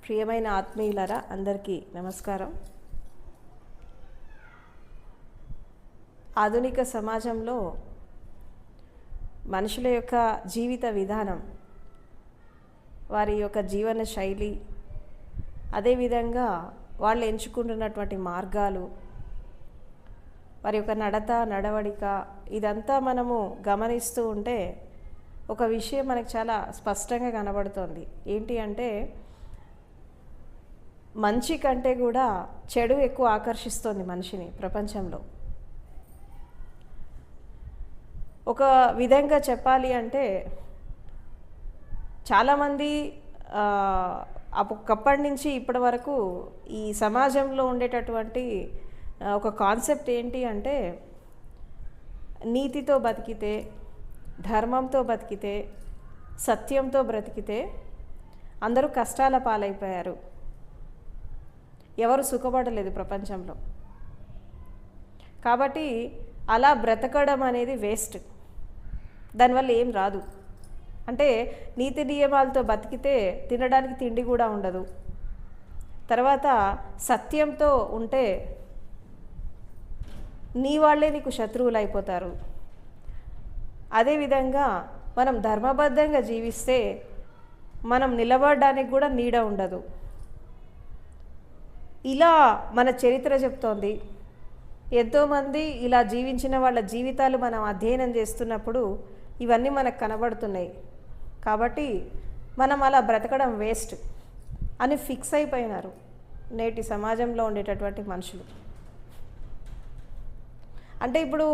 ప్రియమైన ఆత్మీయులారా అందరికీ నమస్కారం. ఆధునిక సమాజంలో మనుషుల యొక్క జీవిత విధానం, వారి యొక్క జీవన శైలి, అదేవిధంగా వాళ్ళు ఎంచుకుంటున్నటువంటి మార్గాలు, వారి యొక్క నడవడిక, ఇదంతా మనము గమనిస్తూ ఉంటే ఒక విషయం మనకు చాలా స్పష్టంగా కనబడుతోంది. ఏంటి అంటే, మంచి కంటే కూడా చెడు ఎక్కువ ఆకర్షిస్తోంది మనిషిని ప్రపంచంలో. ఒక విధంగా చెప్పాలి అంటే, చాలామంది ఒకప్పటి నుంచి ఇప్పటి వరకు ఈ సమాజంలో ఉండేటటువంటి ఒక కాన్సెప్ట్ ఏంటి అంటే, నీతితో బతికితే, ధర్మంతో బతికితే, సత్యంతో బ్రతికితే అందరూ కష్టాల పాలైపోయారు, ఎవరు సుఖపడలేదు ప్రపంచంలో. కాబట్టి అలా బ్రతకడం అనేది వేస్ట్, దానివల్ల ఏం రాదు. అంటే నీతి నియమాలతో బతికితే తినడానికి తిండి కూడా ఉండదు. తర్వాత సత్యంతో ఉంటే నీ వాళ్ళే నీకు శత్రువులు అయిపోతారు. అదేవిధంగా మనం ధర్మబద్ధంగా జీవిస్తే మనం నిలబడడానికి కూడా నీడ ఉండదు. ఇలా మన చరిత్ర చెప్తోంది. ఎంతోమంది ఇలా జీవించిన వాళ్ళ జీవితాలు మనం అధ్యయనం చేస్తున్నప్పుడు ఇవన్నీ మనకు కనబడుతున్నాయి. కాబట్టి మనం అలా బ్రతకడం వేస్ట్ అని ఫిక్స్ అయిపోయినారు నేటి సమాజంలో ఉండేటటువంటి మనుషులు. అంటే ఇప్పుడు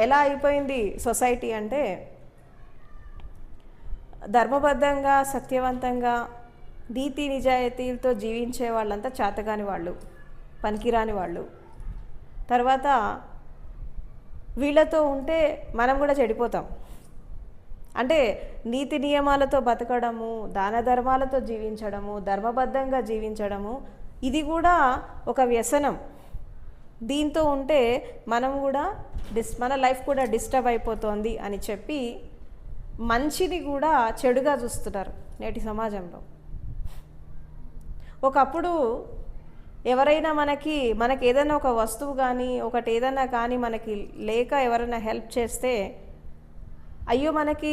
ఎలా అయిపోయింది సొసైటీ అంటే, ధర్మబద్ధంగా, సత్యవంతంగా, నీతి నిజాయితీలతో జీవించే వాళ్ళంతా చేతగాని వాళ్ళు, పనికిరాని వాళ్ళు. తర్వాత వీళ్ళతో ఉంటే మనం కూడా చెడిపోతాం. అంటే నీతి నియమాలతో బతకడము, దాన ధర్మాలతో జీవించడము, ధర్మబద్ధంగా జీవించడము, ఇది కూడా ఒక వ్యసనం. దీంతో ఉంటే మనం కూడా మన లైఫ్ కూడా డిస్టర్బ్ అయిపోతుంది అని చెప్పి మంచిని కూడా చెడుగా చూస్తున్నారు నేటి సమాజంలో. ఒకప్పుడు ఎవరైనా మనకి ఏదైనా ఒక వస్తువు కానీ, ఒకటి ఏదైనా కానీ మనకి లేక ఎవరైనా హెల్ప్ చేస్తే, అయ్యో మనకి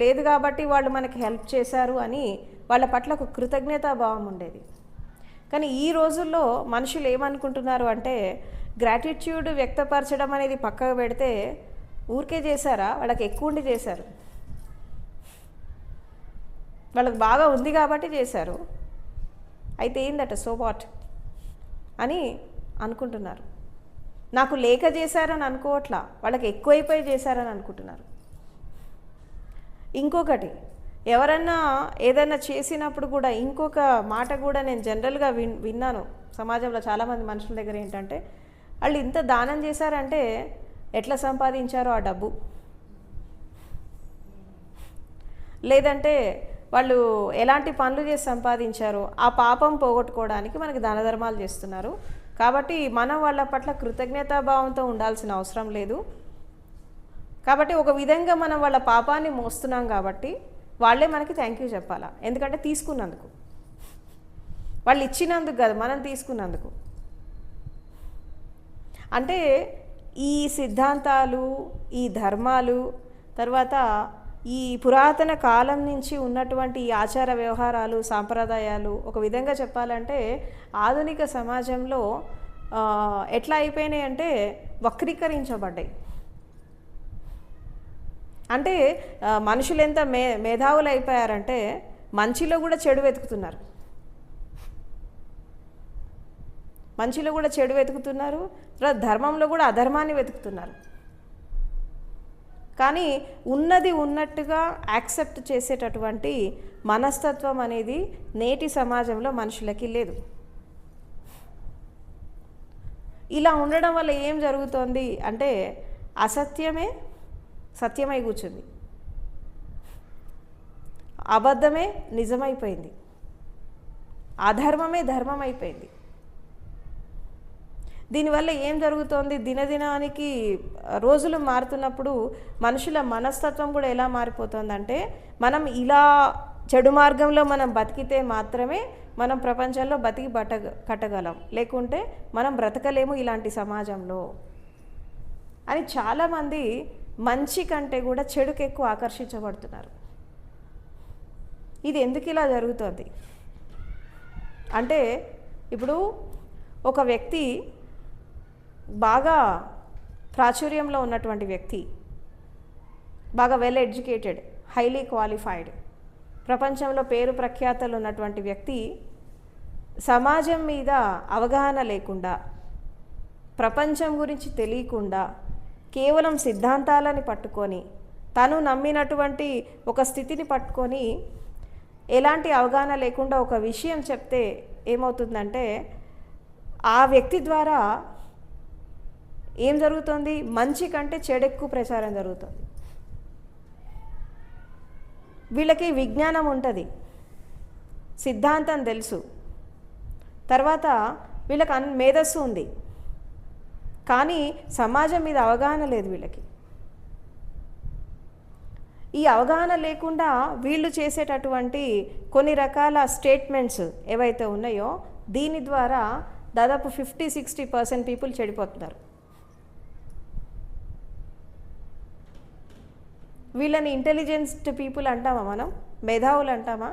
లేదు కాబట్టి వాళ్ళు మనకి హెల్ప్ చేశారు అని వాళ్ళ పట్ల ఒక కృతజ్ఞతాభావం ఉండేది. కానీ ఈ రోజుల్లో మనుషులు ఏమనుకుంటున్నారు అంటే, గ్రాటిట్యూడ్ వ్యక్తపరచడం అనేది పక్కకు పెడితే, ఊరికే చేశారా, వాళ్ళకి ఎక్కువ ఉండి చేశారు, వాళ్ళకి బాగా ఉంది కాబట్టి చేశారు, అయితే ఏందట సో వాట్ అని అనుకుంటున్నారు. నాకు లేక చేశారని అనుకోవట్లా, వాళ్ళకి ఎక్కువైపోయి చేశారని అనుకుంటున్నారు. ఇంకొకటి, ఎవరన్నా ఏదైనా చేసినప్పుడు కూడా ఇంకొక మాట కూడా నేను జనరల్గా విన్నాను సమాజంలో చాలామంది మనుషుల దగ్గర. ఏంటంటే, వాళ్ళు ఇంత దానం చేశారంటే ఎట్లా సంపాదించారో ఆ డబ్బు, లేదంటే వాళ్ళు ఎలాంటి పనులు చేసి సంపాదించారో ఆ పాపం పోగొట్టుకోవడానికి మనకి దాన ధర్మాలు చేస్తున్నారు. కాబట్టి మనం వాళ్ళ పట్ల కృతజ్ఞతాభావంతో ఉండాల్సిన అవసరం లేదు. కాబట్టి ఒక విధంగా మనం వాళ్ళ పాపాన్ని మోస్తున్నాం కాబట్టి వాళ్ళే మనకి థ్యాంక్ యూ చెప్పాలా. ఎందుకంటే తీసుకున్నందుకు, వాళ్ళు ఇచ్చినందుకు కాదు, మనం తీసుకున్నందుకు. అంటే ఈ సిద్ధాంతాలు, ఈ ధర్మాలు, తర్వాత ఈ పురాతన కాలం నుంచి ఉన్నటువంటి ఈ ఆచార వ్యవహారాలు, సాంప్రదాయాలు ఒక విధంగా చెప్పాలంటే ఆధునిక సమాజంలో ఎట్లా అయిపోయినాయి అంటే వక్రీకరించబడ్డాయి. అంటే మనుషులు ఎంత మేధావులు అయిపోయారంటే మంచిలో కూడా చెడు వెతుకుతున్నారు, మంచిలో కూడా చెడు వెతుకుతున్నారు, తర్వాత ధర్మంలో కూడా అధర్మాన్ని వెతుకుతున్నారు. కానీ ఉన్నది ఉన్నట్టుగా యాక్సెప్ట్ చేసేటటువంటి మనస్తత్వం అనేది నేటి సమాజంలో మనుషులకి లేదు. ఇలా ఉండడం వల్ల ఏం జరుగుతోంది అంటే, అసత్యమే సత్యమై కూర్చుంది, అబద్ధమే నిజమైపోయింది, అధర్మమే ధర్మం అయిపోయింది. దీనివల్ల ఏం జరుగుతోంది, దినదినానికి రోజులు మారుతున్నప్పుడు మనుషుల మనస్తత్వం కూడా ఎలా మారిపోతుందంటే, మనం ఇలా చెడు మార్గంలో మనం బతికితే మాత్రమే మనం ప్రపంచంలో బతికి కట్టగలం, లేకుంటే మనం బ్రతకలేము ఇలాంటి సమాజంలో అని చాలామంది మంచి కంటే కూడా చెడుకు ఎక్కువ ఆకర్షించబడుతున్నారు. ఇది ఎందుకు ఇలా జరుగుతుంది అంటే, ఇప్పుడు ఒక వ్యక్తి బాగా ప్రాచుర్యంలో ఉన్నటువంటి వ్యక్తి, బాగా వెల్ ఎడ్యుకేటెడ్, హైలీ క్వాలిఫైడ్, ప్రపంచంలో పేరు ప్రఖ్యాతలు ఉన్నటువంటి వ్యక్తి సమాజం మీద అవగాహన లేకుండా, ప్రపంచం గురించి తెలియకుండా, కేవలం సిద్ధాంతాలని పట్టుకొని, తను నమ్మినటువంటి ఒక స్థితిని పట్టుకొని, ఎలాంటి అవగాహన లేకుండా ఒక విషయం చెప్తే ఏమవుతుందంటే, ఆ వ్యక్తి ద్వారా ఏం జరుగుతుంది, మంచి కంటే చెడు ఎక్కువ ప్రచారం జరుగుతుంది. వీళ్ళకి విజ్ఞానం ఉంటుంది, సిద్ధాంతం తెలుసు, తర్వాత వీళ్ళకి మేధస్సు ఉంది, కానీ సమాజం మీద అవగాహన లేదు వీళ్ళకి. ఈ అవగాహన లేకుండా వీళ్ళు చేసేటటువంటి కొన్ని రకాల స్టేట్మెంట్స్ ఏవైతే ఉన్నాయో, దీని ద్వారా దాదాపు 50-60% పీపుల్ చెడిపోతున్నారు. వీళ్ళని ఇంటెలిజెంట్ పీపుల్ అంటామా మనం, మేధావులు అంటామా?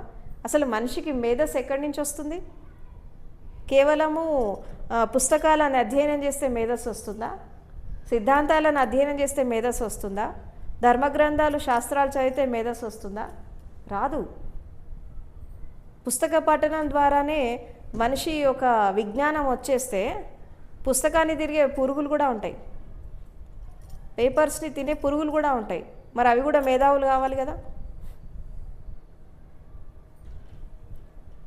అసలు మనిషికి మేధస్సు ఎక్కడి నుంచి వస్తుంది? కేవలము పుస్తకాలను అధ్యయనం చేస్తే మేధస్సు వస్తుందా? సిద్ధాంతాలను అధ్యయనం చేస్తే మేధస్సు వస్తుందా? ధర్మగ్రంథాలు శాస్త్రాలు చదివితే మేధస్సు వస్తుందా? రాదు. పుస్తక పఠనం ద్వారానే మనిషి యొక్క విజ్ఞానం వచ్చేస్తే పుస్తకాన్ని తిరిగే పురుగులు కూడా ఉంటాయి, పేపర్స్ని తినే పురుగులు కూడా ఉంటాయి, మరి అవి కూడా మేధావులు కావాలి కదా.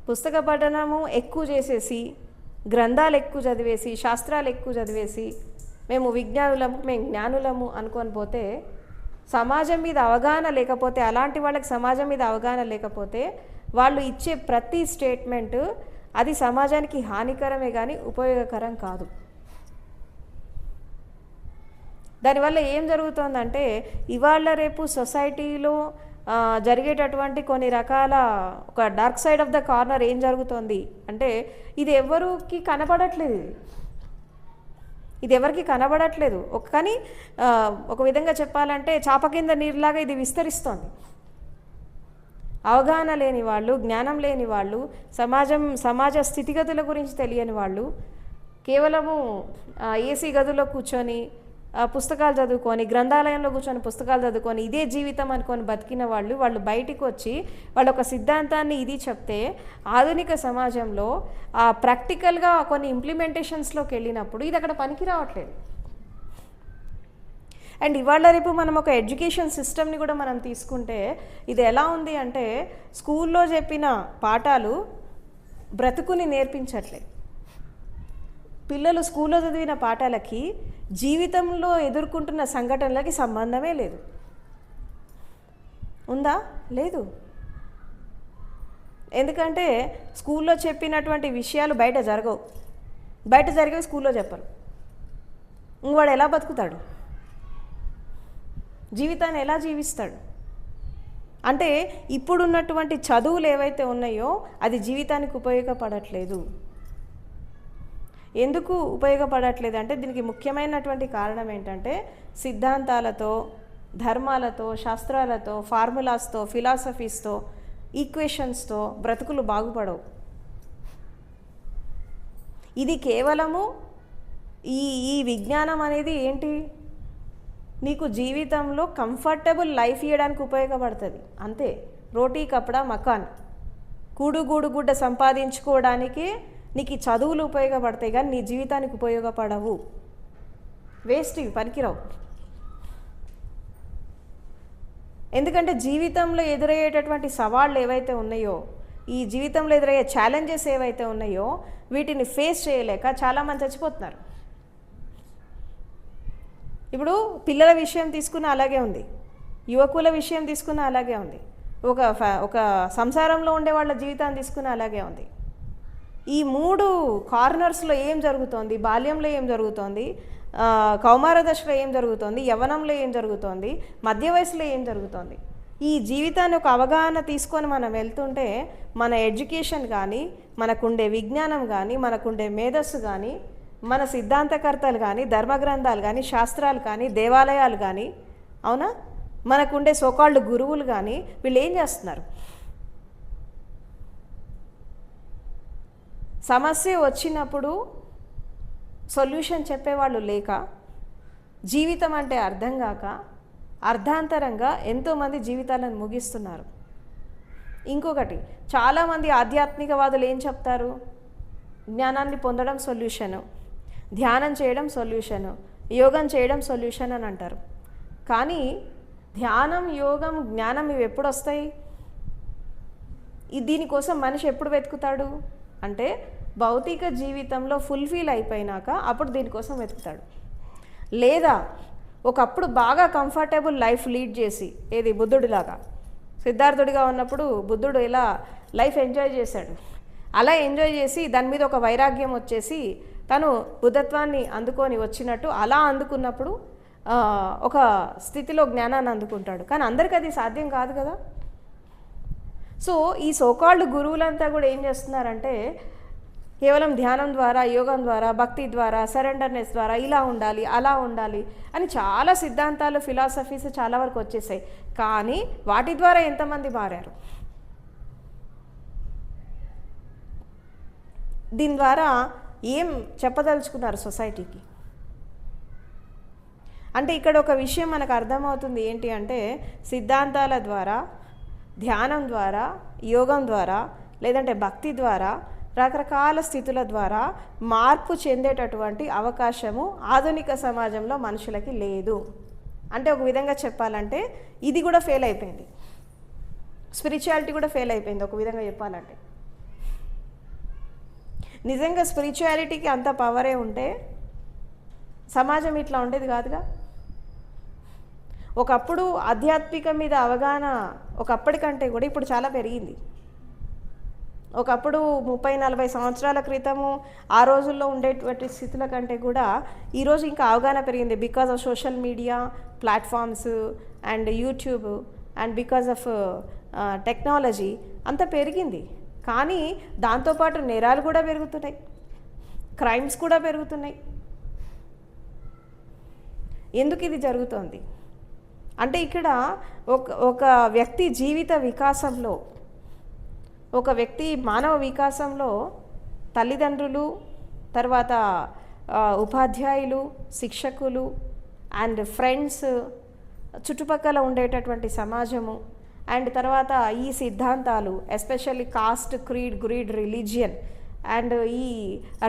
పుస్తక పఠనము ఎక్కువ చేసేసి, గ్రంథాలు ఎక్కువ చదివేసి, శాస్త్రాలు ఎక్కువ చదివేసి మేము విజ్ఞానులము, మేము జ్ఞానులము అనుకొని పోతే, సమాజం మీద అవగాహన లేకపోతే, అలాంటి వాళ్ళకి సమాజం మీద అవగాహన లేకపోతే వాళ్ళు ఇచ్చే ప్రతి స్టేట్మెంట్ అది సమాజానికి హానికరమే కానీ ఉపయోగకరం కాదు. దానివల్ల ఏం జరుగుతుందంటే, ఇవాళ రేపు సొసైటీలో జరిగేటటువంటి కొన్ని రకాల ఒక dark side of the corner ఏం జరుగుతుంది అంటే, ఇది ఎవరికి కనబడట్లేదు, ఇది ఎవరికి కనబడట్లేదు. కానీ ఒక విధంగా చెప్పాలంటే చాప కింద నీరులాగా ఇది విస్తరిస్తోంది. అవగాహన లేని వాళ్ళు, జ్ఞానం లేని వాళ్ళు, సమాజ స్థితిగతుల గురించి తెలియని వాళ్ళు, కేవలము ఏసీ గదుల్లో కూర్చొని పుస్తకాలు చదువుకొని, గ్రంథాలయంలో కూర్చొని పుస్తకాలు చదువుకొని ఇదే జీవితం అనుకొని బతికిన వాళ్ళు బయటికి వచ్చి వాళ్ళు ఒక సిద్ధాంతాన్ని ఇది చెప్తే, ఆధునిక సమాజంలో ప్రాక్టికల్గా కొన్ని ఇంప్లిమెంటేషన్స్లోకి వెళ్ళినప్పుడు ఇది అక్కడ పనికి రావట్లేదు. అండ్ ఇవాళ రేపు మనం ఒక ఎడ్యుకేషన్ సిస్టమ్ని కూడా మనం తీసుకుంటే ఇది ఎలా ఉంది అంటే, స్కూల్లో చెప్పిన పాఠాలు బ్రతుకుని నేర్పించట్లేదు. పిల్లలు స్కూల్లో చదివిన పాఠాలకి జీవితంలో ఎదుర్కొంటున్న సంఘటనలకి సంబంధమే లేదు. ఉందా? లేదు. ఎందుకంటే స్కూల్లో చెప్పినటువంటి విషయాలు బయట జరగవు, బయట జరిగేవి స్కూల్లో చెప్పరు. వాడు ఎలా బతుకుతాడు, జీవితాన్ని ఎలా జీవిస్తాడు? అంటే ఇప్పుడున్నటువంటి చదువులు ఏవైతే ఉన్నాయో అది జీవితానికి ఉపయోగపడట్లేదు. ఎందుకు ఉపయోగపడట్లేదు అంటే, దీనికి ముఖ్యమైనటువంటి కారణం ఏంటంటే, సిద్ధాంతాలతో, ధర్మాలతో, శాస్త్రాలతో, ఫార్ములాస్తో, ఫిలాసఫీస్తో, ఈక్వేషన్స్తో బ్రతుకులు బాగుపడవు. ఇది కేవలము ఈ విజ్ఞానం అనేది ఏంటి, నీకు జీవితంలో కంఫర్టబుల్ లైఫ్ ఇవ్వడానికి ఉపయోగపడుతుంది అంతే. రోటీ కపడా మకాన్, కూడుగూడు గుడ్డ సంపాదించుకోవడానికి నీకు ఈ చదువులు ఉపయోగపడతాయి, కానీ నీ జీవితానికి ఉపయోగపడవు. వేస్ట్, ఇవి పనికిరావు. ఎందుకంటే జీవితంలో ఎదురయ్యేటటువంటి సవాళ్ళు ఏవైతే ఉన్నాయో, ఈ జీవితంలో ఎదురయ్యే ఛాలెంజెస్ ఏవైతే ఉన్నాయో వీటిని ఫేస్ చేయలేక చాలామంది చచ్చిపోతున్నారు. ఇప్పుడు పిల్లల విషయం తీసుకున్న అలాగే ఉంది, యువకుల విషయం తీసుకున్న అలాగే ఉంది, ఒక సంసారంలో ఉండే వాళ్ళ జీవితాన్ని తీసుకున్న అలాగే ఉంది. ఈ 3 కార్నర్స్లో ఏం జరుగుతోంది, బాల్యంలో ఏం జరుగుతోంది, కౌమార దశలో ఏం జరుగుతోంది, యవ్వనంలో ఏం జరుగుతోంది, మధ్య వయసులో ఏం జరుగుతోంది, ఈ జీవితాన్ని ఒక అవగాహన తీసుకొని మనం వెళ్తుంటే మన ఎడ్యుకేషన్ కానీ, మనకుండే విజ్ఞానం కానీ, మనకుండే మేధస్సు కానీ, మన సిద్ధాంతకర్తలు కానీ, ధర్మగ్రంథాలు కానీ, శాస్త్రాలు కానీ, దేవాలయాలు కానీ, అవునా, మనకుండే సోకాల్డ్ గురువులు కానీ వీళ్ళు ఏం చేస్తున్నారు? సమస్య వచ్చినప్పుడు సొల్యూషన్ చెప్పేవాళ్ళు లేక, జీవితం అంటే అర్థం కాక అర్ధాంతరంగా ఎంతోమంది జీవితాలను ముగిస్తున్నారు. ఇంకొకటి, చాలామంది ఆధ్యాత్మికవాదులు ఏం చెప్తారు? జ్ఞానాన్ని పొందడం సొల్యూషను, ధ్యానం చేయడం సొల్యూషను, యోగం చేయడం సొల్యూషన్ అని అంటారు. కానీ ధ్యానం, యోగం, జ్ఞానం ఇవి ఎప్పుడు వస్తాయి? దీనికోసం మనిషి ఎప్పుడు వెతుకుతాడు అంటే భౌతిక జీవితంలో ఫుల్ఫిల్ అయిపోయినాక అప్పుడు దీనికోసం వెతుకుతాడు. లేదా ఒకప్పుడు బాగా కంఫర్టబుల్ లైఫ్ లీడ్ చేసి, ఏది బుద్ధుడిలాగా, సిద్ధార్థుడిగా ఉన్నప్పుడు బుద్ధుడు ఇలా లైఫ్ ఎంజాయ్ చేశాడు. అలా ఎంజాయ్ చేసి దాని మీద ఒక వైరాగ్యం వచ్చేసి తను బుద్ధత్వాన్ని అందుకొని వచ్చినట్టు అలా అందుకున్నప్పుడు ఒక స్థితిలో జ్ఞానాన్ని అందుకుంటాడు. కానీ అందరికీ అది సాధ్యం కాదు కదా. సో ఈ సోకాల్డ్ గురువులంతా కూడా ఏం చేస్తున్నారంటే కేవలం ధ్యానం ద్వారా, యోగం ద్వారా, భక్తి ద్వారా, సరెండర్నెస్ ద్వారా ఇలా ఉండాలి, అలా ఉండాలి అని చాలా సిద్ధాంతాలు, ఫిలాసఫీస్ చాలా వరకు వచ్చేసాయి. కానీ వాటి ద్వారా ఎంతమంది మారారు? దీని ద్వారా ఏం చెప్పదలుచుకున్నారు సొసైటీకి అంటే ఇక్కడ ఒక విషయం మనకు అర్థమవుతుంది ఏంటి అంటే సిద్ధాంతాల ద్వారా, ధ్యానం ద్వారా, యోగం ద్వారా, లేదంటే భక్తి ద్వారా, రకరకాల స్థితుల ద్వారా మార్పు చెందేటటువంటి అవకాశము ఆధునిక సమాజంలో మనుషులకి లేదు. అంటే ఒక విధంగా చెప్పాలంటే ఇది కూడా ఫెయిల్ అయిపోయింది, స్పిరిచువాలిటీ కూడా ఫెయిల్ అయిపోయింది ఒక విధంగా చెప్పాలంటే. నిజంగా స్పిరిచువాలిటీకి అంత పవరే ఉంటే సమాజం ఇట్లా ఉండేది కాదుగా. ఒకప్పుడు ఆధ్యాత్మికం మీద అవగాహన ఒకప్పటికంటే కూడా ఇప్పుడు చాలా పెరిగింది. ఒకప్పుడు 30-40 సంవత్సరాల క్రితము ఆ రోజుల్లో ఉండేటువంటి స్థితుల కంటే కూడా ఈరోజు ఇంకా అవగాహన పెరిగింది. Because of social media platforms and YouTube and because of technology అంత పెరిగింది. కానీ దాంతోపాటు నేరాలు కూడా పెరుగుతున్నాయి, క్రైమ్స్ కూడా పెరుగుతున్నాయి. ఎందుకు ఇది జరుగుతోంది అంటే ఇక్కడ ఒక వ్యక్తి జీవిత వికాసంలో, ఒక వ్యక్తి మానవ వికాసంలో తల్లిదండ్రులు, తర్వాత ఉపాధ్యాయులు, శిక్షకులు అండ్ ఫ్రెండ్స్, చుట్టుపక్కల ఉండేటటువంటి సమాజము అండ్ తర్వాత ఈ సిద్ధాంతాలు, especially cost, greed, religion and ఈ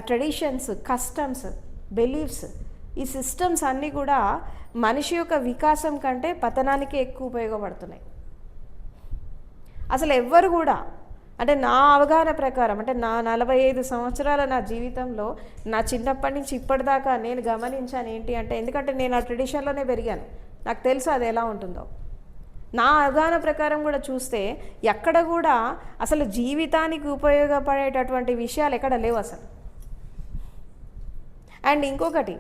ట్రెడిషన్స్, కస్టమ్స్, బిలీఫ్స్, ఈ సిస్టమ్స్ అన్నీ కూడా మనిషి యొక్క వికాసం కంటే పతనానికి ఎక్కువ ఉపయోగపడుతున్నాయి. అసలు ఎవ్వరు కూడా అంటే నా అవగాహన ప్రకారం అంటే నా 45 సంవత్సరాల నా జీవితంలో నా చిన్నప్పటి నుంచి ఇప్పటిదాకా నేను గమనించాను ఏంటి అంటే, ఎందుకంటే నేను ఆ ట్రెడిషన్లోనే పెరిగాను, నాకు తెలుసు అది ఎలా ఉంటుందో. నా అవగాహన ప్రకారం కూడా చూస్తే ఎక్కడ కూడా అసలు జీవితానికి ఉపయోగపడేటటువంటి విషయాలు ఎక్కడ లేవు అసలు. అండ్ ఇంకొకటి,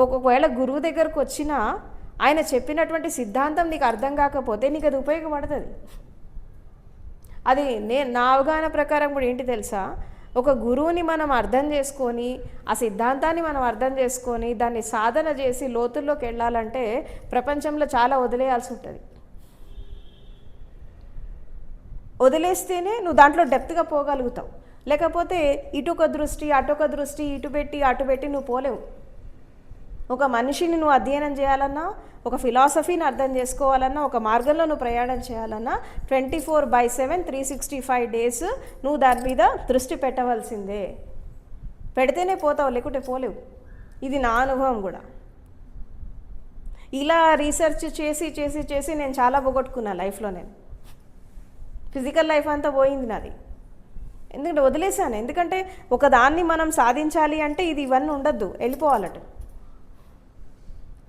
ఒకవేళ గురువు దగ్గరకు వచ్చినా ఆయన చెప్పినటువంటి సిద్ధాంతం నీకు అర్థం కాకపోతే నీకు అది ఉపయోగపడుతుంది. అది నా అవగాహన ప్రకారం కూడా ఏంటి తెలుసా, ఒక గురువుని మనం అర్థం చేసుకొని ఆ సిద్ధాంతాన్ని మనం అర్థం చేసుకొని దాన్ని సాధన చేసి లోతుల్లోకి వెళ్ళాలంటే ప్రపంచంలో చాలా వదిలేయాల్సి ఉంటుంది. వదిలేస్తేనే నువ్వు దాంట్లో డెప్త్గా పోగలుగుతావు. లేకపోతే ఇటొక దృష్టి అటొక దృష్టి, ఇటు పెట్టి నువ్వు పోలేవు. ఒక మనిషిని నువ్వు అధ్యయనం చేయాలన్నా, ఒక ఫిలాసఫీని అర్థం చేసుకోవాలన్నా, ఒక మార్గంలో నువ్వు ప్రయాణం చేయాలన్నా 24/7 365 డేస్ నువ్వు దాని మీద దృష్టి పెట్టవలసిందే. పెడితేనే పోతావు, లేకుంటే పోలేవు. ఇది నా అనుభవం కూడా. ఇలా రీసెర్చ్ చేసి నేను చాలా పోగొట్టుకున్నా లైఫ్లో. నేను ఫిజికల్ లైఫ్ అంతా పోయింది నాది, ఎందుకంటే వదిలేశాను. ఎందుకంటే ఒకదాన్ని మనం సాధించాలి అంటే ఇవన్నీ ఉండద్దు, వెళ్ళిపోవాలట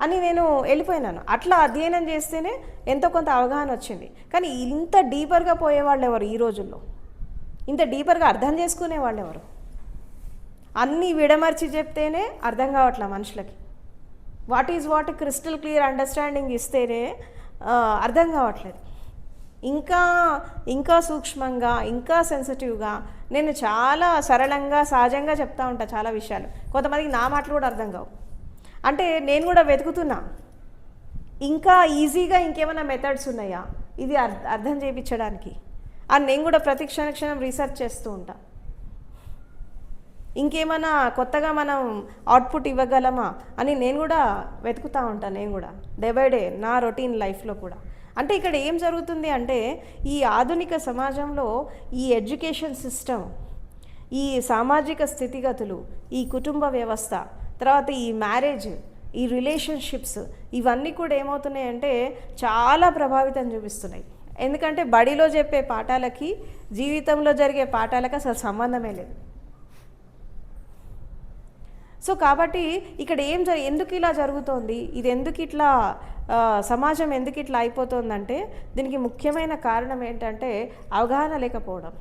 అని నేను వెళ్ళిపోయినాను. అట్లా అధ్యయనం చేస్తేనే ఎంతో కొంత అవగాహన వచ్చింది. కానీ ఇంత డీపర్గా పోయేవాళ్ళు ఎవరు ఈ రోజుల్లో? ఇంత డీపర్గా అర్థం చేసుకునే వాళ్ళు ఎవరు? అన్నీ విడమర్చి చెప్తేనే అర్థం కావట్లే మనుషులకి. What is what crystal clear understanding ఇస్తేనే అర్థం కావట్లేదు. ఇంకా ఇంకా సూక్ష్మంగా, ఇంకా సెన్సిటివ్గా నేను చాలా సరళంగా, సహజంగా చెప్తా ఉంటా చాలా విషయాలు. కొంతమందికి నా మాటలు కూడా అర్థం కావు. అంటే నేను కూడా వెతుకుతున్నా, ఇంకా ఈజీగా ఇంకేమైనా మెథడ్స్ ఉన్నాయా ఇది అర్థం చేయించడానికి అని నేను కూడా ప్రతి క్షణం రీసెర్చ్ చేస్తూ ఉంటా. ఇంకేమైనా కొత్తగా మనం అవుట్పుట్ ఇవ్వగలమా అని నేను కూడా వెతుకుతూ ఉంటాను. నేను కూడా డే బై డే నా రొటీన్ లైఫ్లో కూడా. అంటే ఇక్కడ ఏం జరుగుతుంది అంటే ఈ ఆధునిక సమాజంలో ఈ ఎడ్యుకేషన్ సిస్టమ్, ఈ సామాజిక స్థితిగతులు, ఈ కుటుంబ వ్యవస్థ, తర్వాత ఈ మ్యారేజ్, ఈ రిలేషన్షిప్స్, ఇవన్నీ కూడా ఏమవుతున్నాయంటే చాలా ప్రభావితం చూపిస్తున్నాయి. ఎందుకంటే బడిలో చెప్పే పాఠాలకి జీవితంలో జరిగే పాఠాలకి అసలు సంబంధమే లేదు. సో కాబట్టి ఇక్కడ ఎందుకు ఇలా జరుగుతోంది, ఇది ఎందుకు ఇట్లా సమాజం ఎందుకు ఇట్లా అయిపోతుందంటే దీనికి ముఖ్యమైన కారణం ఏంటంటే అవగాహన లేకపోవడం.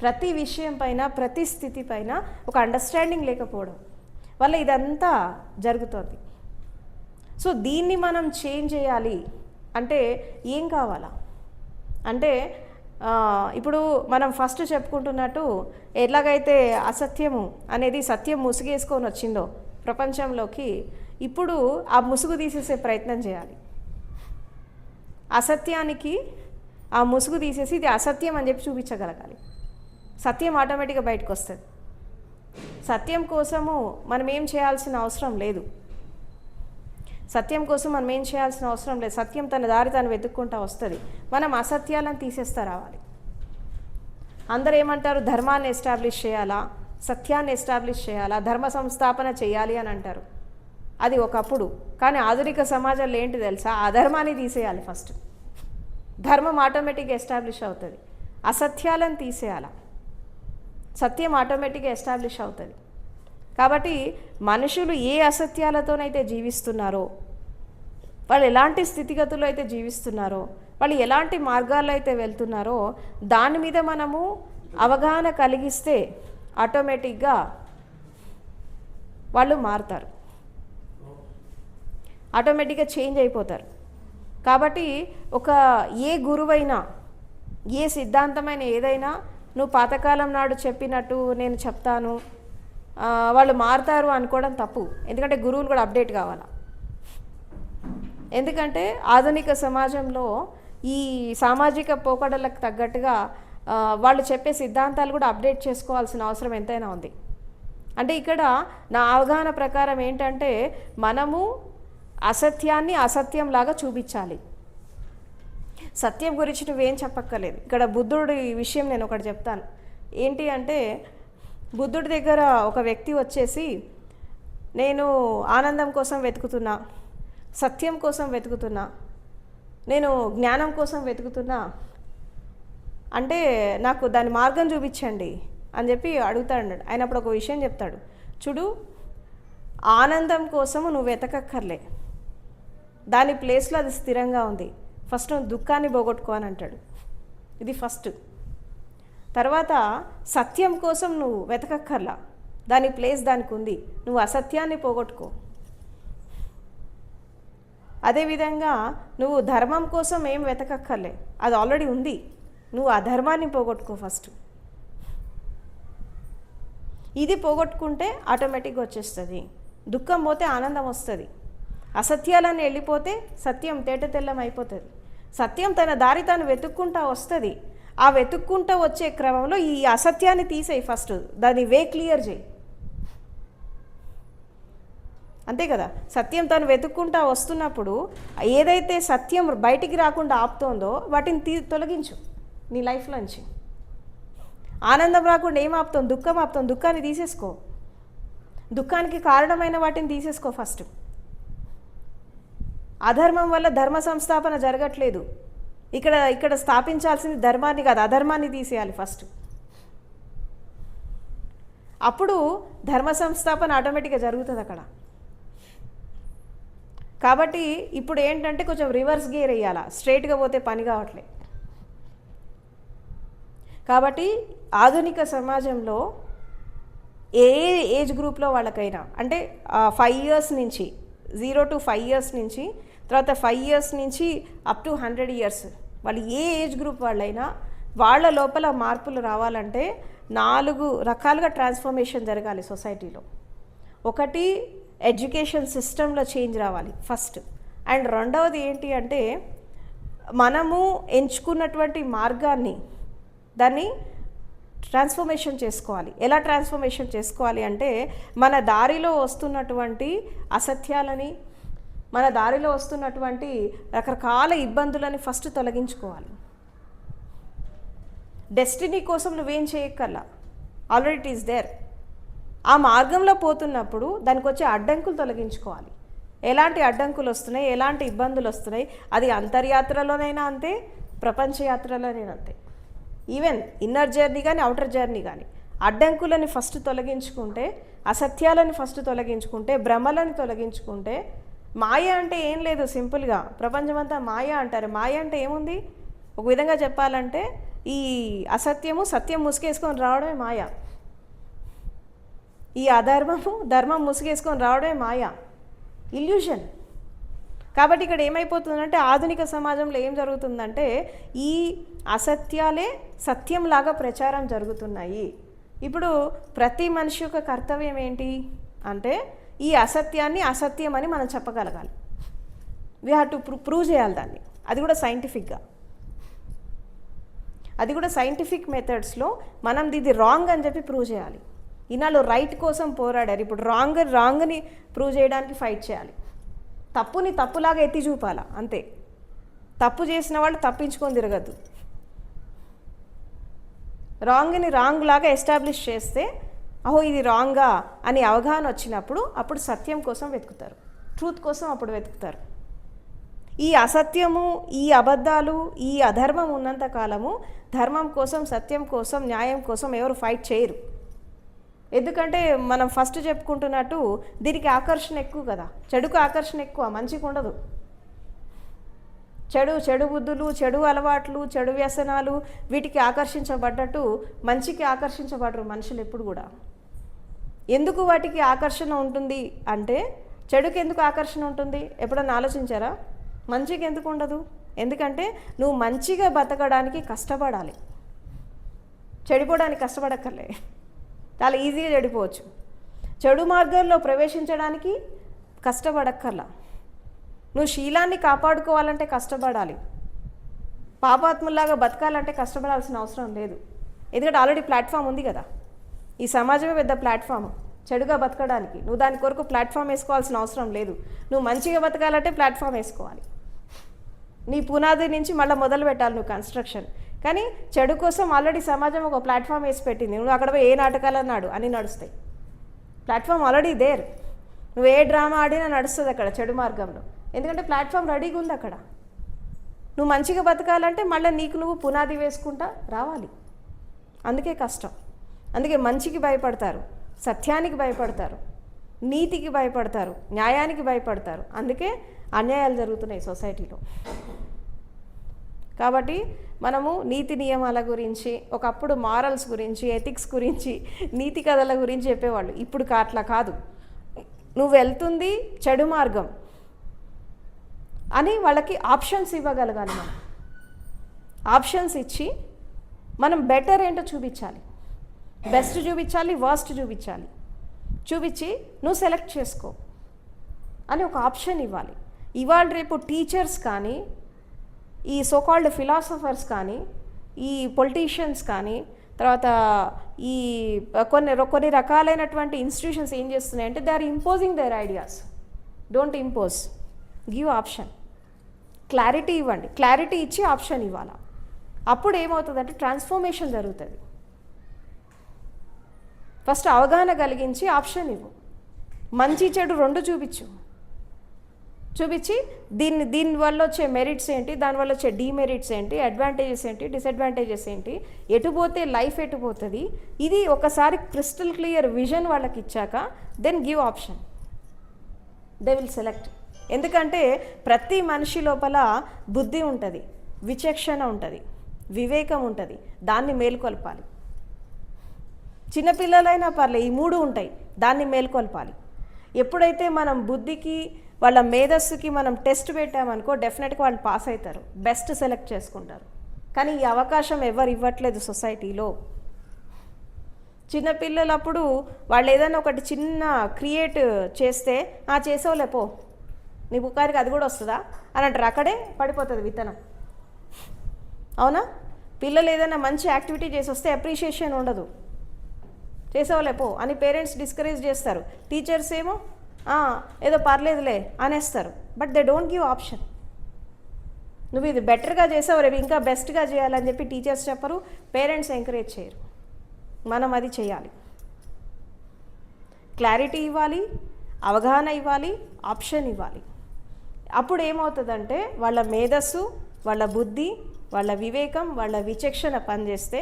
ప్రతి విషయం పైన, ప్రతి స్థితి పైన ఒక అండర్స్టాండింగ్ లేకపోవడం వల్ల ఇదంతా జరుగుతుంది. సో దీన్ని మనం చేంజ్ చేయాలి అంటే ఏం కావాలా అంటే ఇప్పుడు మనం ఫస్ట్ చెప్పుకుంటున్నట్టు ఎలాగైతే అసత్యము అనేది సత్యం ముసుగేసుకొని వచ్చిందో ప్రపంచంలోకి, ఇప్పుడు ఆ ముసుగు తీసేసే ప్రయత్నం చేయాలి. అసత్యానికి ఆ ముసుగు తీసేసి ఇది అసత్యం అని చెప్పి చూపించగలగాలి. సత్యం ఆటోమేటిక్గా బయటకు వస్తుంది. సత్యం కోసము మనం ఏం చేయాల్సిన అవసరం లేదు. సత్యం తన దారి తను వెతుక్కుంటా వస్తుంది. మనం అసత్యాలను తీసేస్తా రావాలి. అందరూ ఏమంటారు, ధర్మాన్ని ఎస్టాబ్లిష్ చేయాలా, సత్యాన్ని ఎస్టాబ్లిష్ చేయాలా, ధర్మ సంస్థాపన చేయాలి అని అంటారు. అది ఒకప్పుడు. కానీ ఆధునిక సమాజంలో ఏంటి తెలుసా, అధర్మాన్ని తీసేయాలి ఫస్ట్. ధర్మం ఆటోమేటిక్గా ఎస్టాబ్లిష్ అవుతుంది. అసత్యాలను తీసేయాల, సత్యం ఆటోమేటిక్గా ఎస్టాబ్లిష్ అవుతుంది. కాబట్టి మనుషులు ఏ అసత్యాలతోనైతే జీవిస్తున్నారో, వాళ్ళు ఎలాంటి స్థితిగతుల్లో అయితే జీవిస్తున్నారో, వాళ్ళు ఎలాంటి మార్గాల్లో అయితే వెళ్తున్నారో దాని మీద మనము అవగాహన కలిగిస్తే ఆటోమేటిక్గా వాళ్ళు మారుతారు, ఆటోమేటిక్గా చేంజ్ అయిపోతారు. కాబట్టి ఏ గురువైనా, ఏ సిద్ధాంతమైన ఏదైనా నువ్వు పాతకాలం నాడు చెప్పినట్టు నేను చెప్తాను వాళ్ళు మారుతారు అనుకోవడం తప్పు. ఎందుకంటే గురువులు కూడా అప్డేట్ కావాలా. ఎందుకంటే ఆధునిక సమాజంలో ఈ సామాజిక పోకడలకు తగ్గట్టుగా వాళ్ళు చెప్పే సిద్ధాంతాలు కూడా అప్డేట్ చేసుకోవాల్సిన అవసరం ఎంతైనా ఉంది. అంటే ఇక్కడ నా అవగాహన ప్రకారం ఏంటంటే మనము అసత్యాన్ని అసత్యంలాగా చూపించాలి. సత్యం గురించి నువ్వేం చెప్పక్కర్లేదు. ఇక్కడ బుద్ధుడి విషయం నేను ఒకటి చెప్తాను. ఏంటి అంటే బుద్ధుడి దగ్గర ఒక వ్యక్తి వచ్చేసి, నేను ఆనందం కోసం వెతుకుతున్నా, సత్యం కోసం వెతుకుతున్నా, నేను జ్ఞానం కోసం వెతుకుతున్నా, అంటే నాకు దాని మార్గం చూపించండి అని చెప్పి అడుగుతాడు. ఆయన అప్పుడు ఒక విషయం చెప్తాడు, చూడు ఆనందం కోసము నువ్వు వెతకక్కర్లే, దాని ప్లేస్లో అది స్థిరంగా ఉంది. ఫస్ట్ నువ్వు దుఃఖాన్ని పోగొట్టుకో అని అంటాడు. ఇది ఫస్ట్. తర్వాత సత్యం కోసం నువ్వు వెతకక్కర్లా, దాని ప్లేస్ దానికి ఉంది, నువ్వు అసత్యాన్ని పోగొట్టుకో. అదేవిధంగా నువ్వు ధర్మం కోసం ఏం వెతకక్కర్లే, అది ఆల్రెడీ ఉంది, నువ్వు అధర్మాన్ని పోగొట్టుకో ఫస్ట్. ఇది పోగొట్టుకుంటే ఆటోమేటిక్గా వచ్చేస్తుంది. దుఃఖం పోతే ఆనందం వస్తుంది. అసత్యాలను వెళ్ళిపోతే సత్యం తేట తెల్లం అయిపోతుంది. సత్యం తన దారి తాను వెతుక్కుంటా వస్తుంది. ఆ వెతుక్కుంటూ వచ్చే క్రమంలో ఈ అసత్యాన్ని తీసేయి, ఫస్ట్ దాన్ని వే క్లియర్ చేయి. అంతే కదా. సత్యం తను వెతుక్కుంటా వస్తున్నప్పుడు ఏదైతే సత్యం బయటికి రాకుండా ఆపుతోందో వాటిని తొలగించు నీ లైఫ్లోంచి. ఆనందం రాకుండా ఏం ఆపుతాం, దుఃఖం ఆపుతాం. దుఃఖాన్ని తీసేసుకో, దుఃఖానికి కారణమైన వాటిని తీసేసుకో ఫస్ట్. అధర్మం వల్ల ధర్మ సంస్థాపన జరగట్లేదు. ఇక్కడ స్థాపించాల్సింది ధర్మాన్ని కాదు, అధర్మాన్ని తీసేయాలి ఫస్ట్. అప్పుడు ధర్మ సంస్థాపన ఆటోమేటిక్గా జరుగుతుంది అక్కడ. కాబట్టి ఇప్పుడు ఏంటంటే కొంచెం రివర్స్ గేర్ వేయాలా, స్ట్రైట్గా పోతే పని కావట్లే. కాబట్టి ఆధునిక సమాజంలో ఏ ఏజ్ గ్రూప్లో వాళ్ళకైనా, అంటే 5 years నుంచి 0 to 5 years నుంచి, తర్వాత 5 years నుంచి అప్ టు 100 years వాళ్ళు ఏ ఏజ్ గ్రూప్ వాళ్ళైనా వాళ్ళ లోపల మార్పులు రావాలంటే 4 రకాలుగా ట్రాన్స్ఫర్మేషన్ జరగాలి సొసైటీలో. ఒకటి, ఎడ్యుకేషన్ సిస్టంలో చేంజ్ రావాలి ఫస్ట్. అండ్ రెండవది ఏంటి అంటే మనము ఎంచుకున్నటువంటి మార్గాన్ని దాన్ని ట్రాన్స్ఫర్మేషన్ చేసుకోవాలి. ఎలా ట్రాన్స్ఫర్మేషన్ చేసుకోవాలి అంటే మన దారిలో వస్తున్నటువంటి అసత్యాలని, మన దారిలో వస్తున్నటువంటి రకరకాల ఇబ్బందులని ఫస్ట్ తొలగించుకోవాలి. డెస్టినీ కోసం నువ్వేం చేయక్కర్లా, ఆల్రెడీ ఇట్ ఈస్ దేర్. ఆ మార్గంలో పోతున్నప్పుడు దానికి వచ్చే అడ్డంకులు తొలగించుకోవాలి. ఎలాంటి అడ్డంకులు వస్తున్నాయి, ఎలాంటి ఇబ్బందులు వస్తున్నాయి, అది అంతర్యాత్రలోనైనా అంతే, ప్రపంచ యాత్రలోనైనా అంతే. ఈవెన్ ఇన్నర్ జర్నీ కానీ అవుటర్ జర్నీ కానీ అడ్డంకులని ఫస్ట్ తొలగించుకుంటే, అసత్యాలని ఫస్ట్ తొలగించుకుంటే, భ్రమలను తొలగించుకుంటే, మాయ అంటే ఏం లేదు, సింపుల్గా ప్రపంచమంతా మాయ అంటారు. మాయ అంటే ఏముంది? ఒక విధంగా చెప్పాలంటే ఈ అసత్యము సత్యం ముసుగేసుకొని రావడమే మాయ, ఈ అధర్మము ధర్మం ముసుగేసుకొని రావడమే మాయ, ఇల్యూషన్. కాబట్టి ఇక్కడ ఏమైపోతుందంటే ఆధునిక సమాజంలో ఏం జరుగుతుందంటే ఈ అసత్యాలే సత్యంలాగా ప్రచారం జరుగుతున్నాయి. ఇప్పుడు ప్రతి మనిషి యొక్క కర్తవ్యం ఏంటి అంటే ఈ అసత్యాన్ని అసత్యం అని మనం చెప్పగలగాలి. వీ హ్యావ్ టు ప్రూవ్ చేయాలి దాన్ని. అది కూడా సైంటిఫిక్గా, అది కూడా సైంటిఫిక్ మెథడ్స్లో మనం ఇది రాంగ్ అని చెప్పి ప్రూవ్ చేయాలి. ఈనాళ్ళు రైట్ కోసం పోరాడారు, ఇప్పుడు రాంగ్ని ప్రూవ్ చేయడానికి ఫైట్ చేయాలి. తప్పుని తప్పులాగా ఎత్తి చూపాలా, అంతే. తప్పు చేసిన వాళ్ళు తప్పించుకొని తిరగద్దు. రాంగ్ని రాంగ్ లాగా ఎస్టాబ్లిష్ చేస్తే అహో ఇది రాంగా అని అవగాహన వచ్చినప్పుడు అప్పుడు సత్యం కోసం వెతుకుతారు, ట్రూత్ కోసం అప్పుడు వెతుకుతారు. ఈ అసత్యము, ఈ అబద్ధాలు, ఈ అధర్మం ఉన్నంత కాలము ధర్మం కోసం, సత్యం కోసం, న్యాయం కోసం ఎవరు ఫైట్ చేయరు. ఎందుకంటే మనం ఫస్ట్ చెప్పుకుంటున్నట్టు దీనికి ఆకర్షణ ఎక్కువ కదా, చెడుకు ఆకర్షణ ఎక్కువ, మంచిగా ఉండదు. చెడు బుద్ధులు, చెడు అలవాట్లు, చెడు వ్యసనాలు వీటికి ఆకర్షించబడ్డట్టు మంచికి ఆకర్షించబడరు మనుషులు ఎప్పుడు కూడా. ఎందుకు వాటికి ఆకర్షణ ఉంటుంది అంటే చెడుకి ఎందుకు ఆకర్షణ ఉంటుంది ఎప్పుడన్నా ఆలోచించారా? మంచికి ఎందుకు ఉండదు? ఎందుకంటే నువ్వు మంచిగా బతకడానికి కష్టపడాలి, చెడిపోవడానికి కష్టపడక్కర్లే, చాలా ఈజీగా చెడిపోవచ్చు. చెడు మార్గంలో ప్రవేశించడానికి కష్టపడక్కర్లా. నువ్వు శీలాన్ని కాపాడుకోవాలంటే కష్టపడాలి, పాపాత్ముల్లాగా బతకాలంటే కష్టపడాల్సిన అవసరం లేదు. ఎందుకంటే ఆల్రెడీ ప్లాట్ఫామ్ ఉంది కదా, ఈ సమాజమే పెద్ద ప్లాట్ఫామ్ చెడుగా బతకడానికి. నువ్వు దాని కొరకు ప్లాట్ఫామ్ వేసుకోవాల్సిన అవసరం లేదు. నువ్వు మంచిగా బతకాలంటే ప్లాట్ఫామ్ వేసుకోవాలి. నీ పునాది నుంచి మళ్ళీ మొదలు పెట్టాలి నువ్వు కన్స్ట్రక్షన్. కానీ చెడు కోసం ఆల్రెడీ సమాజం ఒక ప్లాట్ఫామ్ వేసి పెట్టింది. నువ్వు అక్కడ పోయి ఏ నాటకాలు అన్నాడు అని నడుస్తాయి. Platform already there. నువ్వు ఏ డ్రామా ఆడినా నడుస్తుంది అక్కడ చెడు మార్గంలో, ఎందుకంటే ప్లాట్ఫామ్ రెడీగా ఉంది అక్కడ. నువ్వు మంచిగా బతకాలంటే మళ్ళీ నీకు నువ్వు పునాది వేసుకుంటా రావాలి. అందుకే కష్టం. అందుకే మంచికి భయపడతారు, సత్యానికి భయపడతారు, నీతికి భయపడతారు, న్యాయానికి భయపడతారు. అందుకే అన్యాయాలు జరుగుతున్నాయి సొసైటీలో. కాబట్టి మనము నీతి నియమాల గురించి, ఒకప్పుడు మారల్స్ గురించి, ఎథిక్స్ గురించి, నీతి కథల గురించి చెప్పేవాళ్ళు. ఇప్పుడు అట్లా కాదు. నువ్వు వెళ్తుంది చెడు మార్గం అని వాళ్ళకి ఆప్షన్స్ ఇవ్వగలగాలి. మనం ఆప్షన్స్ ఇచ్చి మనం బెటర్ ఏంటో చూపించాలి, బెస్ట్ చూపించాలి, వర్స్ట్ చూపించాలి. చూపించి నువ్వు సెలెక్ట్ చేసుకో అని ఒక ఆప్షన్ ఇవ్వాలి. ఇవాళ రేపు టీచర్స్ కానీ, ఈ సోకాల్డ్ ఫిలాసఫర్స్ కానీ, ఈ పొలిటీషియన్స్ కానీ, తర్వాత ఈ కొన్ని రకాలైనటువంటి ఇన్స్టిట్యూషన్స్ ఏం చేస్తున్నాయంటే they are imposing their ideas. Don't impose, give option. Clarity ఇవ్వండి, క్లారిటీ ఇచ్చి ఆప్షన్ ఇవ్వాలా. అప్పుడు ఏమవుతుందంటే ట్రాన్స్ఫర్మేషన్ జరుగుతుంది. ఫస్ట్ అవగాహన కలిగించి ఆప్షన్ ఇవ్వు, మంచి చెడు రెండు చూపించి దీనివల్ల వచ్చే మెరిట్స్ ఏంటి, దానివల్ల వచ్చే డీమెరిట్స్ ఏంటి, అడ్వాంటేజెస్ ఏంటి, డిసడ్వాంటేజెస్ ఏంటి, ఎటుపోతే లైఫ్ ఎటుపోతుంది, ఇది ఒకసారి క్రిస్టల్ క్లియర్ విజన్ వాళ్ళకి ఇచ్చాక then give option, they will select. ఎందుకంటే ప్రతి మనిషి లోపల బుద్ధి ఉంటుంది, విచక్షణ ఉంటుంది, వివేకం ఉంటుంది. దాన్ని మేల్కొల్పాలి. చిన్నపిల్లలైనా పర్లే, ఈ మూడు ఉంటాయి, దాన్ని మేల్కొల్పాలి. ఎప్పుడైతే మనం బుద్ధికి వాళ్ళ మేధస్సుకి మనం టెస్ట్ పెట్టామనుకో డెఫినెట్గా వాళ్ళు పాస్ అవుతారు, బెస్ట్ సెలెక్ట్ చేసుకుంటారు. కానీ ఈ అవకాశం ఎవరు ఇవ్వట్లేదు సొసైటీలో. చిన్నపిల్లలప్పుడు వాళ్ళు ఏదైనా ఒకటి చిన్న క్రియేట్ చేస్తే చేసావులే పో, నీ బుక్కారికి అది కూడా వస్తుందా అని అంటారు, అక్కడే పడిపోతుంది విత్తనం. అవునా? పిల్లలు ఏదైనా మంచి యాక్టివిటీ చేసి వస్తే అప్రిషియేషన్ ఉండదు, చేసావులే పో అని పేరెంట్స్ డిస్కరేజ్ చేస్తారు. టీచర్స్ ఏమో ఏదో పర్లేదులే అనేస్తారు. But they don't give option. నువ్వు ఇది బెటర్గా చేసావు, రేపు ఇంకా బెస్ట్గా చేయాలని చెప్పి టీచర్స్ చెప్పరు, పేరెంట్స్ ఎంకరేజ్ చేయరు. మనం అది చేయాలి. క్లారిటీ ఇవ్వాలి, అవగాహన ఇవ్వాలి, ఆప్షన్ ఇవ్వాలి. అప్పుడు ఏమవుతుందంటే వాళ్ళ మేధస్సు, వాళ్ళ బుద్ధి, వాళ్ళ వివేకం, వాళ్ళ విచక్షణ పనిచేస్తే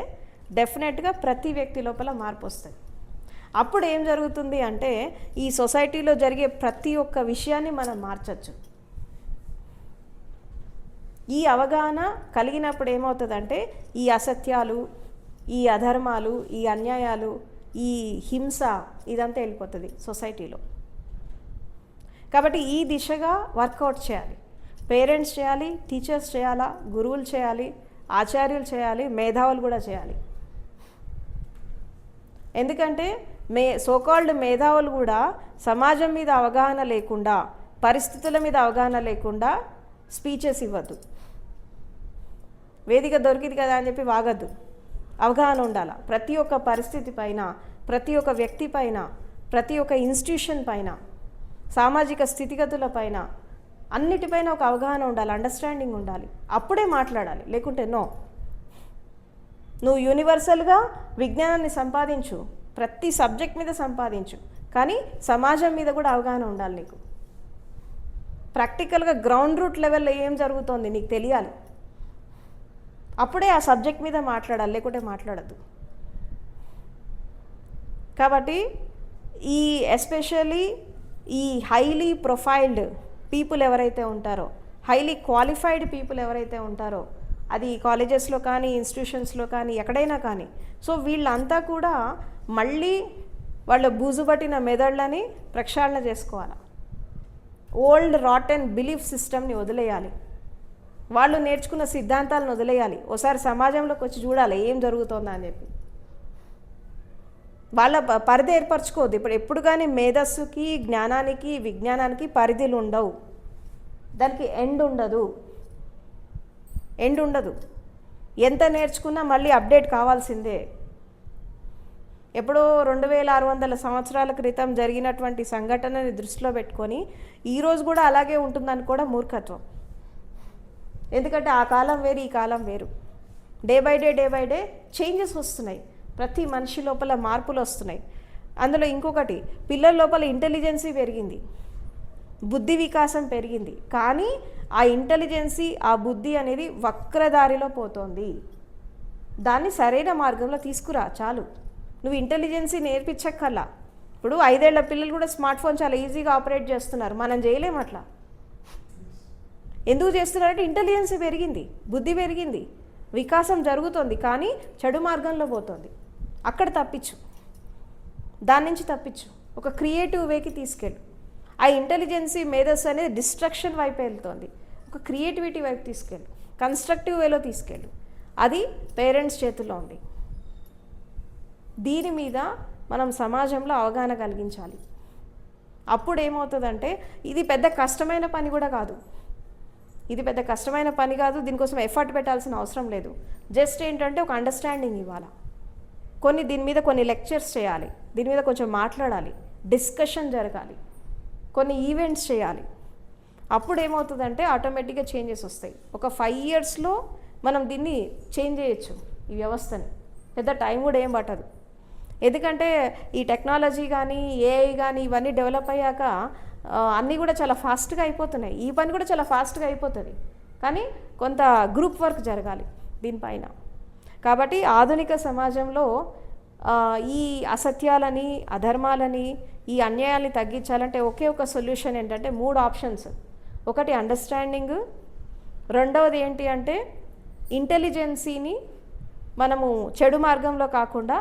డెఫినెట్గా ప్రతి వ్యక్తి లోపల మార్పు వస్తుంది. అప్పుడు ఏం జరుగుతుంది అంటే ఈ సొసైటీలో జరిగే ప్రతి ఒక్క విషయాన్ని మనం మార్చచ్చు. ఈ అవగాహన కలిగినప్పుడు ఏమవుతుందంటే ఈ అసత్యాలు, ఈ అధర్మాలు, ఈ అన్యాయాలు, ఈ హింస ఇదంతా వెళ్ళిపోతుంది సొసైటీలో. కాబట్టి ఈ దిశగా వర్కౌట్ చేయాలి. పేరెంట్స్ చేయాలి, టీచర్స్ చేయాలా, గురువులు చేయాలి, ఆచార్యులు చేయాలి, మేధావులు కూడా చేయాలి. ఎందుకంటే సోకాల్డ్ మేధావులు కూడా సమాజం మీద అవగాహన లేకుండా, పరిస్థితుల మీద అవగాహన లేకుండా స్పీచెస్ ఇవ్వద్దు. వేదిక దొరికింది కదా అని చెప్పి వాగద్దు. అవగాహన ఉండాలి ప్రతి ఒక్క పరిస్థితి పైన, ప్రతి ఒక్క వ్యక్తి పైన, ప్రతి ఒక్క ఇన్స్టిట్యూషన్ పైన, సామాజిక స్థితిగతుల పైన, అన్నిటిపైన ఒక అవగాహన ఉండాలి, అండర్స్టాండింగ్ ఉండాలి. అప్పుడే మాట్లాడాలి, లేకుంటే నో. నువ్వు యూనివర్సల్గా విజ్ఞానాన్ని సంపాదించు, ప్రతి సబ్జెక్ట్ మీద సంపాదించు, కానీ సమాజం మీద కూడా అవగాహన ఉండాలి నీకు. ప్రాక్టికల్గా గ్రౌండ్ రూట్ లెవెల్లో ఏం జరుగుతోంది నీకు తెలియాలి. అప్పుడే ఆ సబ్జెక్ట్ మీద మాట్లాడాలి, లేకుంటే మాట్లాడద్దు. కాబట్టి ఈ ఎస్పెషల్లీ ఈ హైలీ ప్రొఫైల్డ్ పీపుల్ ఎవరైతే ఉంటారో, హైలీ క్వాలిఫైడ్ పీపుల్ ఎవరైతే ఉంటారో, అది కాలేజెస్లో కానీ ఇన్స్టిట్యూషన్స్లో కానీ ఎక్కడైనా కానీ, సో వీళ్ళంతా కూడా మళ్ళీ వాళ్ళ బూజుబట్టిన మెదళ్ళని ప్రక్షాళన చేసుకోవాలి. ఓల్డ్ రాటెన్ బిలీఫ్ సిస్టమ్ని వదిలేయాలి. వాళ్ళు నేర్చుకున్న సిద్ధాంతాలను వదిలేయాలి. ఒకసారి సమాజంలోకి వచ్చి చూడాలి ఏం జరుగుతుందా అని చెప్పి. వాళ్ళ పరిధి ఏర్పరచుకోవద్దు. ఎప్పుడు కానీ మేధస్సుకి, జ్ఞానానికి, విజ్ఞానానికి పరిధులు ఉండవు. దానికి ఎండ్ ఉండదు. ఎంత నేర్చుకున్నా మళ్ళీ అప్డేట్ కావాల్సిందే. ఎప్పుడో 2600 సంవత్సరాల క్రితం జరిగినటువంటి సంఘటనని దృష్టిలో పెట్టుకొని ఈరోజు కూడా అలాగే ఉంటుందని కూడా మూర్ఖత్వం. ఎందుకంటే ఆ కాలం వేరు, ఈ కాలం వేరు. డే బై డే చేంజెస్ వస్తున్నాయి. ప్రతి మనిషి లోపల మార్పులు వస్తున్నాయి. అందులో ఇంకొకటి, పిల్లల లోపల ఇంటెలిజెన్సీ పెరిగింది, బుద్ధి వికాసం పెరిగింది. కానీ ఆ ఇంటెలిజెన్సీ, ఆ బుద్ధి అనేది వక్రదారిలో పోతోంది. దాన్ని సరైన మార్గంలో తీసుకురా చాలు. నువ్వు ఇంటెలిజెన్సీ నేర్పించక్కర్లా. ఇప్పుడు 5 ఏళ్ల పిల్లలు కూడా స్మార్ట్ ఫోన్ చాలా ఈజీగా ఆపరేట్ చేస్తున్నారు, మనం చేయలేం అట్లా. ఎందుకు చేస్తున్నారంటే ఇంటెలిజెన్సీ పెరిగింది, బుద్ధి పెరిగింది, వికాసం జరుగుతుంది. కానీ చెడు మార్గంలో పోతుంది. అక్కడ తప్పించు, దాని నుంచి తప్పించు, ఒక క్రియేటివ్ వేకి తీసుకెళ్ళు. ఆ ఇంటెలిజెన్సీ మేధస్సు అనేది డిస్ట్రక్షన్ వైపు వెళ్తుంది. ఒక క్రియేటివిటీ వైపు తీసుకెళ్ళు, కన్స్ట్రక్టివ్ వేలో తీసుకెళ్ళు. అది పేరెంట్స్ చేతుల్లో ఉంది. దీని మీద మనం సమాజంలో అవగాహన కలిగించాలి. అప్పుడు ఏమవుతుందంటే ఇది పెద్ద కష్టమైన పని కూడా కాదు. దీనికోసం ఎఫర్ట్ పెట్టాల్సిన అవసరం లేదు. జస్ట్ ఏంటంటే ఒక అండర్స్టాండింగ్ ఇవ్వాలి. దీని మీద కొన్ని లెక్చర్స్ చేయాలి, దీని మీద కొంచెం మాట్లాడాలి, డిస్కషన్ జరగాలి, కొన్ని ఈవెంట్స్ చేయాలి. అప్పుడు ఏమవుతుందంటే ఆటోమేటిక్గా చేంజెస్ వస్తాయి. ఒక 5 yearsలో మనం దీన్ని చేంజ్ చేయొచ్చు, ఈ వ్యవస్థని. పెద్ద టైం కూడా ఏం పట్టదు. ఎందుకంటే ఈ టెక్నాలజీ కానీ, ఏఐ కానీ ఇవన్నీ డెవలప్ అయ్యాక అన్నీ కూడా చాలా ఫాస్ట్గా అయిపోతున్నాయి. ఈ పని కూడా చాలా ఫాస్ట్గా అయిపోతుంది. కానీ కొంత గ్రూప్ వర్క్ జరగాలి దీనిపైన. కాబట్టి ఆధునిక సమాజంలో ఈ అసత్యాలని, అధర్మాలని, ఈ అన్యాయాన్ని తగ్గించాలంటే ఒకే ఒక సొల్యూషన్ ఏంటంటే 3 ఆప్షన్స్. ఒకటి అండర్స్టాండింగ్, రెండవది ఏంటి అంటే ఇంటెలిజెన్సీని మనము చెడు మార్గంలో కాకుండా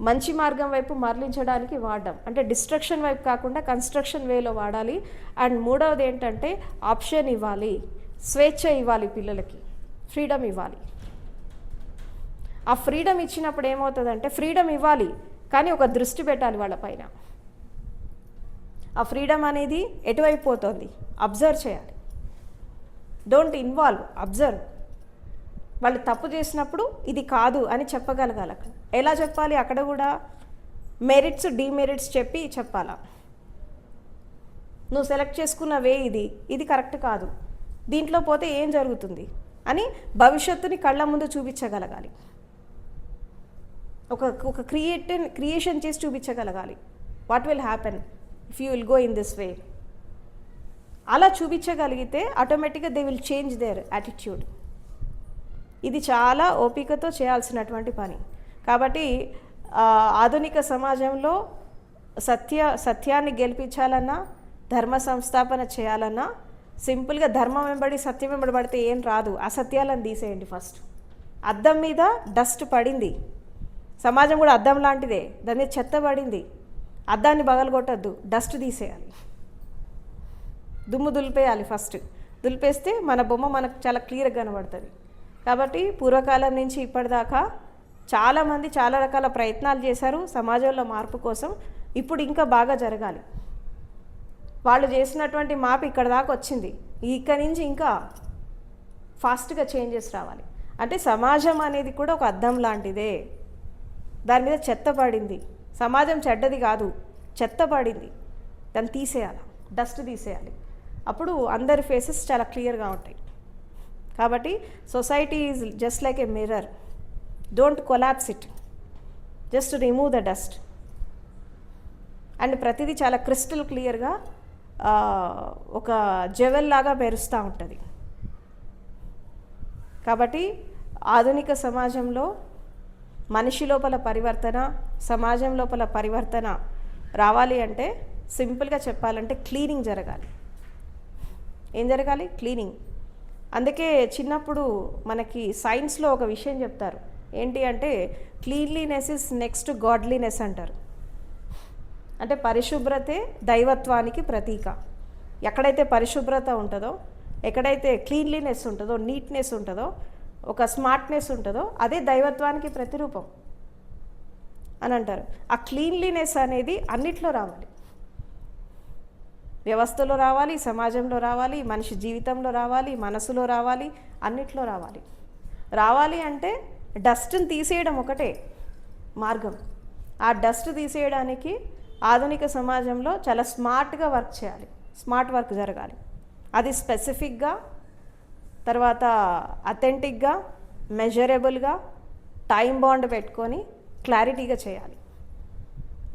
మంచి మార్గం వైపు మరలించడానికి వాడడం. అంటే డిస్ట్రక్షన్ వైపు కాకుండా కన్స్ట్రక్షన్ వేలో వాడాలి. అండ్ మూడవది ఏంటంటే ఆప్షన్ ఇవ్వాలి, స్వేచ్ఛ ఇవ్వాలి, పిల్లలకి ఫ్రీడమ్ ఇవ్వాలి. ఆ ఫ్రీడమ్ ఇచ్చినప్పుడు ఏమవుతుందంటే, ఫ్రీడమ్ ఇవ్వాలి కానీ ఒక దృష్టి పెట్టాలి వాళ్ళపైన. ఆ ఫ్రీడమ్ అనేది ఎటువైపు పోతుంది అబ్జర్వ్ చేయాలి. Don't involve, observe. వాళ్ళు తప్పు చేసినప్పుడు ఇది కాదు అని చెప్పగలగాలి. అక్కడ ఎలా చెప్పాలి? అక్కడ కూడా మెరిట్స్ డిమెరిట్స్ చెప్పాలా. నువ్వు సెలెక్ట్ చేసుకున్న వే ఇది కరెక్ట్ కాదు, దీంట్లో పోతే ఏం జరుగుతుంది అని భవిష్యత్తుని కళ్ళ ముందు చూపించగలగాలి. ఒక క్రియేషన్ చేసి చూపించగలగాలి. What will happen if you will go in this way. అలా చూపించగలిగితే ఆటోమేటిక్గా they will change their attitude. ఇది చాలా ఓపికతో చేయాల్సినటువంటి పని. కాబట్టి ఆధునిక సమాజంలో సత్యాన్ని గెలిపించాలన్నా, ధర్మ సంస్థాపన చేయాలన్నా, సింపుల్గా ధర్మం వెంబడి సత్యం వెంబడి పడితే ఏం రాదు. అసత్యాలను తీసేయండి ఫస్ట్. అద్దం మీద డస్ట్ పడింది, సమాజం కూడా అద్దం లాంటిదే, దాని మీద చెత్త పడింది. అద్దాన్ని పగలగొట్టద్దు, డస్ట్ తీసేయాలి, దుమ్ము దులిపేయాలి ఫస్ట్. దులిపేస్తే మన బొమ్మ మనకు చాలా క్లియర్గా కనబడుతుంది. కాబట్టి పూర్వకాలం నుంచి ఇప్పటిదాకా చాలామంది చాలా రకాల ప్రయత్నాలు చేశారు సమాజంలో మార్పు కోసం. ఇప్పుడు ఇంకా బాగా జరగాలి. వాళ్ళు చేసినటువంటి మార్పు ఇక్కడ దాకా వచ్చింది, ఇక్కడి నుంచి ఇంకా ఫాస్ట్గా చేంజెస్ రావాలి. అంటే సమాజం అనేది కూడా ఒక అద్దం లాంటిదే, దాని మీద చెత్త పడింది. సమాజం చెడ్డది కాదు, చెత్త పడింది, దాన్ని తీసేయాలి, డస్ట్ తీసేయాలి. అప్పుడు అందరి ఫేసెస్ చాలా క్లియర్గా ఉంటాయి. కాబట్టి society is just like a mirror, don't collapse it, just remove the dust. And ప్రతిదీ చాలా క్రిస్టల్ క్లియర్గా ఒక జెవెల్ లాగా మెరుస్తూ ఉంటుంది. కాబట్టి ఆధునిక సమాజంలో మనిషి లోపల పరివర్తన, సమాజం లోపల పరివర్తన రావాలి అంటే సింపుల్గా చెప్పాలంటే క్లీనింగ్ జరగాలి. ఏం జరగాలి? క్లీనింగ్. అందుకే చిన్నప్పుడు మనకి సైన్స్లో ఒక విషయం చెప్తారు, ఏంటి అంటే క్లీన్లీనెస్ ఇస్ నెక్స్ట్ గాడ్లీనెస్ అంటారు. అంటే పరిశుభ్రతే దైవత్వానికి ప్రతీక. ఎక్కడైతే పరిశుభ్రత ఉంటుందో, ఎక్కడైతే క్లీన్లీనెస్ ఉంటుందో, నీట్నెస్ ఉంటుందో, ఒక స్మార్ట్నెస్ ఉంటుందో, అదే దైవత్వానికి ప్రతిరూపం అని అంటారు. ఆ క్లీన్లీనెస్ అనేది అన్నిట్లో రావాలి, వ్యవస్థలో రావాలి, సమాజంలో రావాలి, మనిషి జీవితంలో రావాలి, మనసులో రావాలి, అన్నిట్లో రావాలి. రావాలి అంటే డస్ట్ని తీసేయడం ఒకటే మార్గం. ఆ డస్ట్ తీసేయడానికి ఆధునిక సమాజంలో చాలా స్మార్ట్గా వర్క్ చేయాలి, స్మార్ట్ వర్క్ జరగాలి. అది స్పెసిఫిక్గా, తర్వాత అథెంటిక్గా, మెజరబుల్గా, టైం బాండ్ పెట్టుకొని క్లారిటీగా చేయాలి.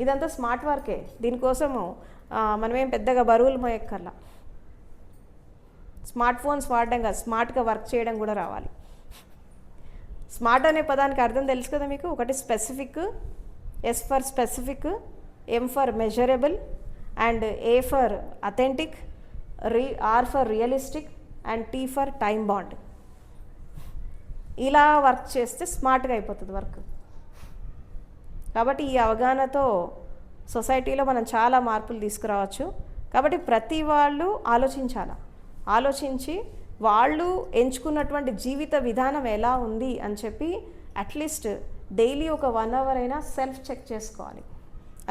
ఇదంతా స్మార్ట్ వర్కే. దీనికోసము మనమేం పెద్దగా బరువులు మోయక్కర్లా. స్మార్ట్ ఫోన్స్ వాడడం కాదు, స్మార్ట్గా వర్క్ చేయడం కూడా రావాలి. స్మార్ట్ అనే పదానికి అర్థం తెలుసు కదా మీకు. ఒకటి specific, S for specific, M for measurable, and A for authentic, R for realistic, and T for time bound. ఇలా వర్క్ చేస్తే స్మార్ట్గా అయిపోతుంది వర్క్. కాబట్టి ఈ అవగాహనతో సొసైటీలో మనం చాలా మార్పులు తీసుకురావచ్చు. కాబట్టి ప్రతి వాళ్ళు ఆలోచించి వాళ్ళు ఎంచుకున్నటువంటి జీవిత విధానం ఎలా ఉంది అని చెప్పి అట్లీస్ట్ డైలీ ఒక 1 hour అయినా సెల్ఫ్ చెక్ చేసుకోవాలి.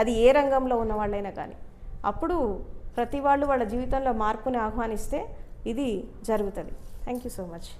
అది ఏ రంగంలో ఉన్న వాళ్ళైనా కానీ. అప్పుడు ప్రతి వాళ్ళు వాళ్ళ జీవితంలో మార్పుని ఆహ్వానిస్తే ఇది జరుగుతుంది. Thank you so much.